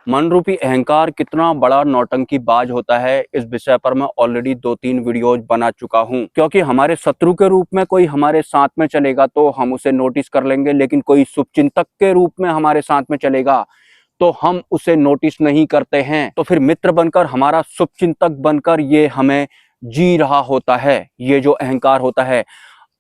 मन रूपी अहंकार कितना बड़ा नौटंकीबाज होता है, इस विषय पर मैं ऑलरेडी 2-3 वीडियोज बना चुका हूं। क्योंकि हमारे शत्रु के रूप में कोई हमारे साथ में चलेगा तो हम उसे नोटिस कर लेंगे, लेकिन कोई शुभचिंतक के रूप में हमारे साथ में चलेगा तो हम उसे नोटिस नहीं करते हैं। तो फिर मित्र बनकर, हमारा शुभचिंतक बनकर ये हमें जी रहा होता है, ये जो अहंकार होता है।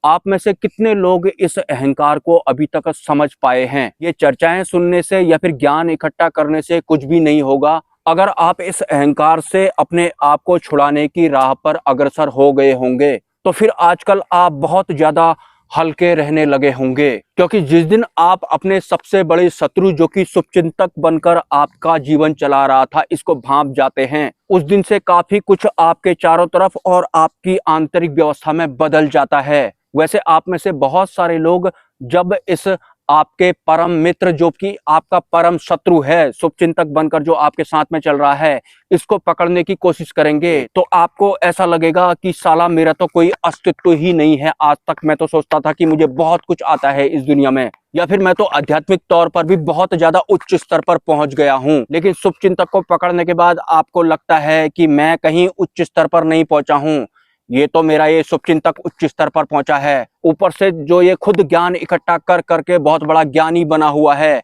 आप में से कितने लोग इस अहंकार को अभी तक समझ पाए हैं? ये चर्चाएं सुनने से या फिर ज्ञान इकट्ठा करने से कुछ भी नहीं होगा। अगर आप इस अहंकार से अपने आप को छुड़ाने की राह पर अग्रसर हो गए होंगे तो फिर आजकल आप बहुत ज्यादा हल्के रहने लगे होंगे। क्योंकि जिस दिन आप अपने सबसे बड़े शत्रु, जो कि शुभचिंतक बनकर आपका जीवन चला रहा था, इसको भांप जाते हैं, उस दिन से काफी कुछ आपके चारों तरफ और आपकी आंतरिक व्यवस्था में बदल जाता है। वैसे आप में से बहुत सारे लोग जब इस आपके परम मित्र, जो कि आपका परम शत्रु है, शुभचिंतक बनकर जो आपके साथ में चल रहा है, इसको पकड़ने की कोशिश करेंगे तो आपको ऐसा लगेगा कि साला मेरा तो कोई अस्तित्व ही नहीं है। आज तक मैं तो सोचता था कि मुझे बहुत कुछ आता है इस दुनिया में, या फिर मैं तो आध्यात्मिक तौर पर भी बहुत ज्यादा उच्च स्तर पर पहुंच गया हूं। लेकिन शुभचिंतक को पकड़ने के बाद आपको लगता है कि मैं कहीं उच्च स्तर पर नहीं पहुंचा हूं, ये तो मेरा ये शुभचिंतक उच्च स्तर पर पहुंचा है। ऊपर से जो ये खुद ज्ञान इकट्ठा कर करके बहुत बड़ा ज्ञानी बना हुआ है,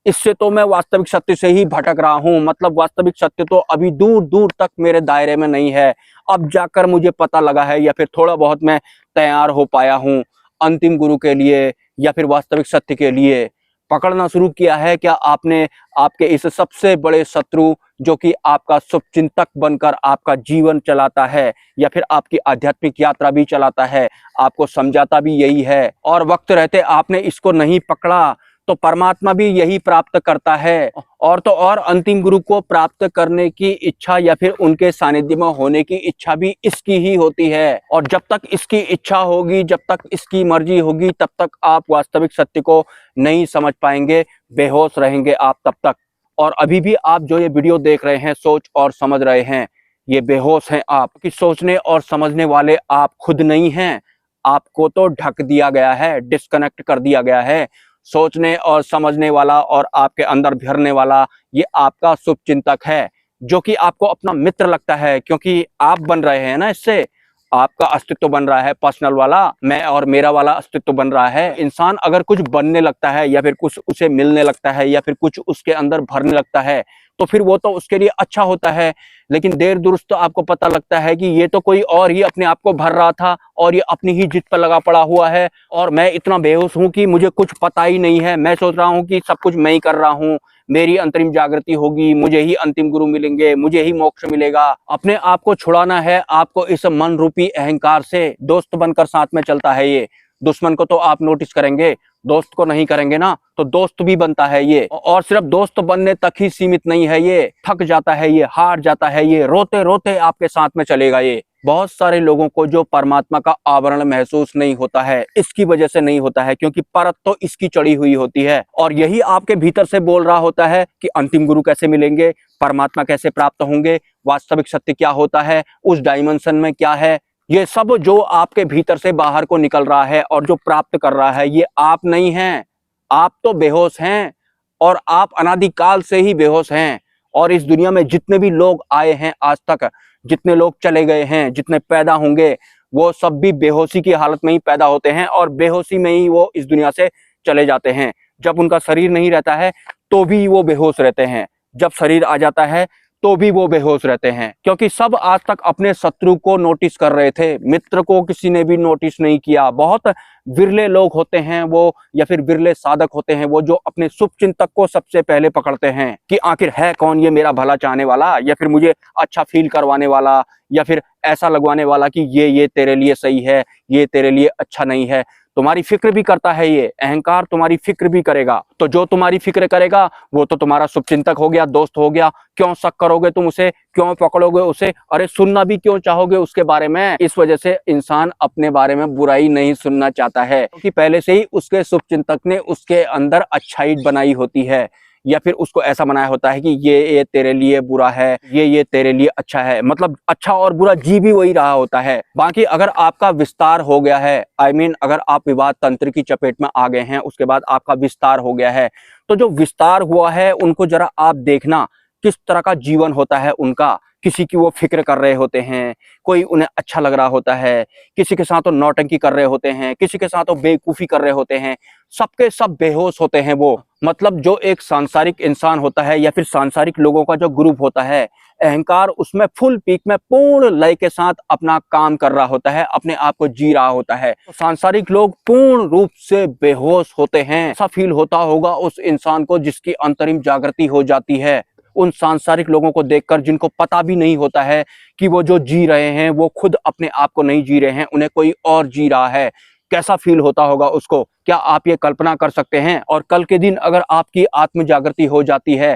इससे तो मैं वास्तविक सत्य से ही भटक रहा हूं। मतलब वास्तविक सत्य तो अभी दूर दूर तक मेरे दायरे में नहीं है। अब जाकर मुझे पता लगा है, या फिर थोड़ा बहुत मैं तैयार हो पाया हूं अंतिम गुरु के लिए या फिर वास्तविक सत्य के लिए। पकड़ना शुरू किया है क्या आपने आपके इस सबसे बड़े शत्रु, जो कि आपका शुभचिंतक बनकर आपका जीवन चलाता है या फिर आपकी आध्यात्मिक यात्रा भी चलाता है, आपको समझाता भी यही है, और वक्त रहते आपने इसको नहीं पकड़ा तो परमात्मा भी यही प्राप्त करता है। और तो और अंतिम गुरु को प्राप्त करने की इच्छा या फिर उनके सानिध्य में होने की इच्छा भी इसकी ही होती है। और जब तक इसकी इच्छा होगी, जब तक इसकी मर्जी होगी, तब तक आप वास्तविक सत्य को नहीं समझ पाएंगे, बेहोश रहेंगे आप तब तक। और अभी भी आप जो ये वीडियो देख रहे हैं, सोच और समझ रहे हैं, ये बेहोश हैं आप, कि सोचने और समझने वाले आप खुद नहीं हैं। आपको तो ढक दिया गया है, डिस्कनेक्ट कर दिया गया है। सोचने और समझने वाला और आपके अंदर भरने वाला ये आपका शुभचिंतक है, जो कि आपको अपना मित्र लगता है, क्योंकि आप बन रहे हैं ना इससे। आपका अस्तित्व बन रहा है, पर्सनल वाला, मैं और मेरा वाला अस्तित्व बन रहा है। इंसान अगर कुछ बनने लगता है या फिर कुछ उसे मिलने लगता है या फिर कुछ उसके अंदर भरने लगता है तो फिर वो तो उसके लिए अच्छा होता है। लेकिन देर दुरुस्त तो आपको पता लगता है कि ये तो कोई और ही अपने आप को भर रहा था और ये अपनी ही जिद पर लगा पड़ा हुआ है, और मैं इतना बेहोश हूं कि मुझे कुछ पता ही नहीं है। मैं सोच रहा हूं कि सब कुछ मैं ही कर रहा हूं, मेरी अंतरिम जागृति होगी, मुझे ही अंतिम गुरु मिलेंगे, मुझे ही मोक्ष मिलेगा। अपने आप को छुड़ाना है आपको इस मन रूपी अहंकार से। दोस्त बनकर साथ में चलता है ये, दुश्मन को तो आप नोटिस करेंगे, दोस्त को नहीं करेंगे ना, तो दोस्त भी बनता है ये। और सिर्फ दोस्त बनने तक ही सीमित नहीं है ये, थक जाता है ये, हार जाता है ये, रोते रोते आपके साथ में चलेगा ये। बहुत सारे लोगों को जो परमात्मा का आवरण महसूस नहीं होता है, इसकी वजह से नहीं होता है, क्योंकि परत तो इसकी चढ़ी हुई होती है। और यही आपके भीतर से बोल रहा होता है कि अंतिम गुरु कैसे मिलेंगे, परमात्मा कैसे प्राप्त होंगे, वास्तविक सत्य क्या होता है, उस डायमेंशन में क्या है। ये सब जो आपके भीतर से बाहर को निकल रहा है और जो प्राप्त कर रहा है, ये आप नहीं हैं। आप तो बेहोश हैं, और आप अनादिकाल से ही बेहोश हैं। और इस दुनिया में जितने भी लोग आए हैं आज तक, जितने लोग चले गए हैं, जितने पैदा होंगे, वो सब भी बेहोशी की हालत में ही पैदा होते हैं और बेहोशी में ही वो इस दुनिया से चले जाते हैं। जब उनका शरीर नहीं रहता है तो भी वो बेहोश रहते हैं, जब शरीर आ जाता है तो भी वो बेहोश रहते हैं। क्योंकि सब आज तक अपने शत्रु को नोटिस कर रहे थे, मित्र को किसी ने भी नोटिस नहीं किया। बहुत विरले लोग होते हैं वो, या फिर विरले साधक होते हैं वो, जो अपने शुभचिंतक को सबसे पहले पकड़ते हैं कि आखिर है कौन ये मेरा भला चाहने वाला, या फिर मुझे अच्छा फील करवाने वाला, या फिर ऐसा लगवाने वाला कि ये तेरे लिए सही है, ये तेरे लिए अच्छा नहीं है। तुम्हारी फिक्र भी करता है ये अहंकार, तुम्हारी फिक्र भी करेगा। तो जो तुम्हारी फिक्र करेगा वो तो तुम्हारा शुभचिंतक हो गया, दोस्त हो गया। क्यों शक करोगे तुम उसे, क्यों पकड़ोगे उसे, अरे सुनना भी क्यों चाहोगे उसके बारे में। इस वजह से इंसान अपने बारे में बुराई नहीं सुनना चाहता है, क्योंकि पहले से ही उसके शुभचिंतक ने उसके अंदर अच्छाई बनाई होती है, या फिर उसको ऐसा बनाया होता है कि ये तेरे लिए बुरा है, ये तेरे लिए अच्छा है। मतलब अच्छा और बुरा जी भी वही रहा होता है। बाकी अगर आपका विस्तार हो गया है, अगर आप विवाद तंत्र की चपेट में आ गए हैं, उसके बाद आपका विस्तार हो गया है, तो जो विस्तार हुआ है उनको जरा आप देखना, किस तरह का जीवन होता है उनका। किसी की वो फिक्र कर रहे होते हैं, कोई उन्हें अच्छा लग रहा होता है, किसी के साथ वो नौटंकी कर रहे होते हैं, किसी के साथ वो बेवकूफ़ी कर रहे होते हैं, सबके सब बेहोश होते हैं वो। मतलब जो एक सांसारिक इंसान होता है या फिर सांसारिक लोगों का जो ग्रुप होता है, अहंकार उसमें फुल पीक में पूर्ण लय के साथ अपना काम कर रहा होता है, अपने आप को जी रहा होता है। तो सांसारिक लोग पूर्ण रूप से बेहोश होते हैं। ऐसा फील होता होगा उस इंसान को जिसकी अंतरिम जागृति हो जाती है। उन सांसारिक लोगों को देखकर जिनको पता भी नहीं होता है कि वो जो जी रहे हैं वो खुद अपने आप को नहीं जी रहे हैं, उन्हें कोई और जी रहा है। कैसा फील होता होगा उसको, क्या आप ये कल्पना कर सकते हैं? और कल के दिन अगर आपकी आत्म जागृति हो जाती है,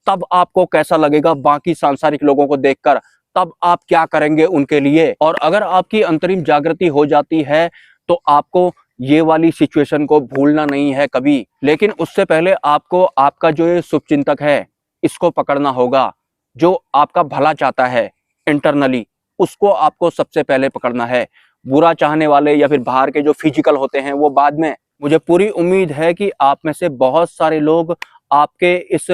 तब आपको कैसा लगेगा बाकी सांसारिक लोगों को देखकर? तब आप क्या करेंगे उनके लिए? और अगर आपकी अंतरिम जागृति हो जाती है तो आपको ये वाली सिचुएशन को भूलना नहीं है कभी। लेकिन उससे पहले आपको आपका जो ये शुभचिंतक है इसको पकड़ना होगा, जो आपका भला चाहता है इंटरनली, उसको आपको सबसे पहले पकड़ना है। बुरा चाहने वाले या फिर बाहर के जो फिजिकल होते हैं वो बाद में। मुझे पूरी उम्मीद है कि आप में से बहुत सारे लोग आपके इस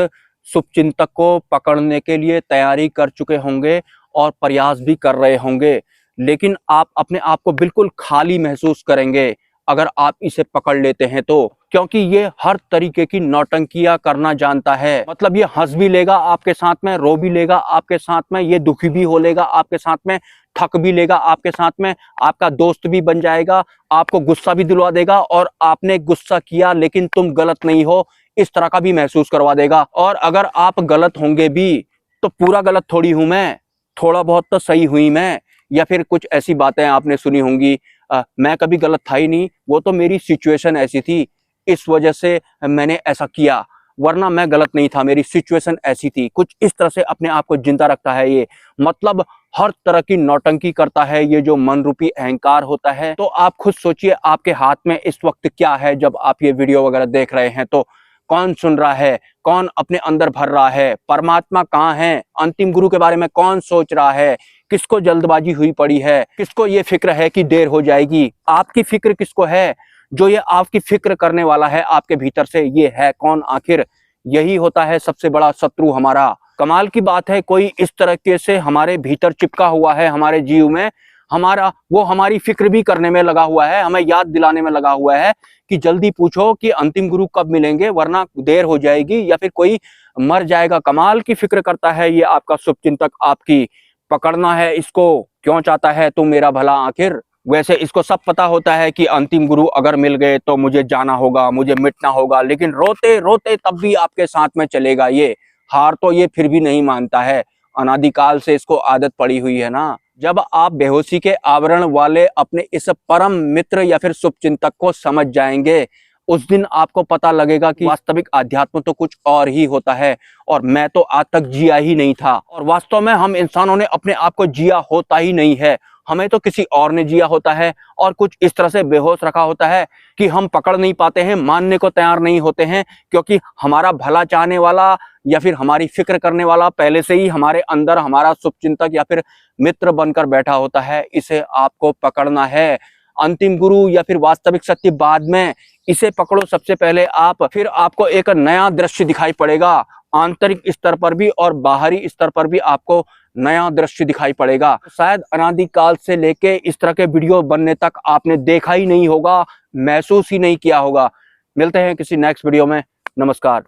शुभचिंतक को पकड़ने के लिए तैयारी कर चुके होंगे और प्रयास भी कर रहे होंगे, लेकिन आप अपने आप को बिल्कुल खाली महसूस करेंगे अगर आप इसे पकड़ लेते हैं तो। क्योंकि ये हर तरीके की नौटंकियां करना जानता है। मतलब ये हंस भी लेगा आपके साथ में, रो भी लेगा आपके साथ में, ये दुखी भी हो लेगा आपके साथ में, थक भी लेगा आपके साथ में, आपका दोस्त भी बन जाएगा, आपको गुस्सा भी दिलवा देगा और आपने गुस्सा किया लेकिन तुम गलत नहीं हो इस तरह का भी महसूस करवा देगा। और अगर आप गलत होंगे भी तो पूरा गलत थोड़ी हूं मैं, थोड़ा बहुत तो सही हुई मैं। या फिर कुछ ऐसी बातें आपने सुनी होंगी, मैं कभी गलत था ही नहीं, वो तो मेरी सिचुएशन ऐसी थी, इस वजह से मैंने ऐसा किया, वरना मैं गलत नहीं था, मेरी सिचुएशन ऐसी थी। कुछ इस तरह से अपने आप को जिंदा रखता है ये। मतलब हर तरह की नौटंकी करता है ये जो मन रूपी अहंकार होता है। तो आप खुद सोचिए आपके हाथ में इस वक्त क्या है जब आप ये वीडियो वगैरह देख रहे हैं। तो कौन सुन रहा है, कौन अपने अंदर भर रहा है, परमात्मा कहाँ है, अंतिम गुरु के बारे में कौन सोच रहा है, किसको जल्दबाजी हुई पड़ी है, किसको ये फिक्र है कि देर हो जाएगी? आपकी फिक्र किसको है? जो ये आपकी फिक्र करने वाला है आपके भीतर से, ये है कौन आखिर? यही होता है सबसे बड़ा शत्रु हमारा। कमाल की बात है, कोई इस तरीके से हमारे भीतर चिपका हुआ है हमारे जीव में, वो हमारी फिक्र भी करने में लगा हुआ है, हमें याद दिलाने में लगा हुआ है कि जल्दी पूछो कि अंतिम गुरु कब मिलेंगे, वरना देर हो जाएगी या फिर कोई मर जाएगा। कमाल की फिक्र करता है ये आपका शुभचिंतक आपकी। पकड़ना है इसको। क्यों चाहता है तू मेरा भला आखिर? वैसे इसको सब पता होता है कि अंतिम गुरु अगर मिल गए तो मुझे जाना होगा, मुझे मिटना होगा, लेकिन रोते रोते तब भी आपके साथ में चलेगा ये। हार तो ये फिर भी नहीं मानता है, अनादिकाल से इसको आदत पड़ी हुई है ना। जब आप बेहोशी के आवरण वाले अपने इस परम मित्र या फिर शुभचिंतक को समझ जाएंगे, उस दिन आपको पता लगेगा कि वास्तविक आध्यात्म तो कुछ और ही होता है और मैं तो आज तक जिया ही नहीं था। और वास्तव में हम इंसानों ने अपने आप को जिया होता ही नहीं है, हमें तो किसी और ने जिया होता है और कुछ इस तरह से बेहोश रखा होता है कि हम पकड़ नहीं पाते हैं, मानने को तैयार नहीं होते हैं, क्योंकि हमारा भला चाहने वाला या फिर हमारी फिक्र करने वाला पहले से ही हमारे अंदर हमारा शुभचिंतक या फिर मित्र बनकर बैठा होता है। इसे आपको पकड़ना है। अंतिम गुरु या फिर वास्तविक सत्य बाद में, इसे पकड़ो सबसे पहले आप, फिर आपको एक नया दृश्य दिखाई पड़ेगा। आंतरिक स्तर पर भी और बाहरी स्तर पर भी आपको नया दृश्य दिखाई पड़ेगा। शायद अनादिकाल से लेके इस तरह के वीडियो बनने तक आपने देखा ही नहीं होगा, महसूस ही नहीं किया होगा। मिलते हैं किसी नेक्स्ट वीडियो में। नमस्कार।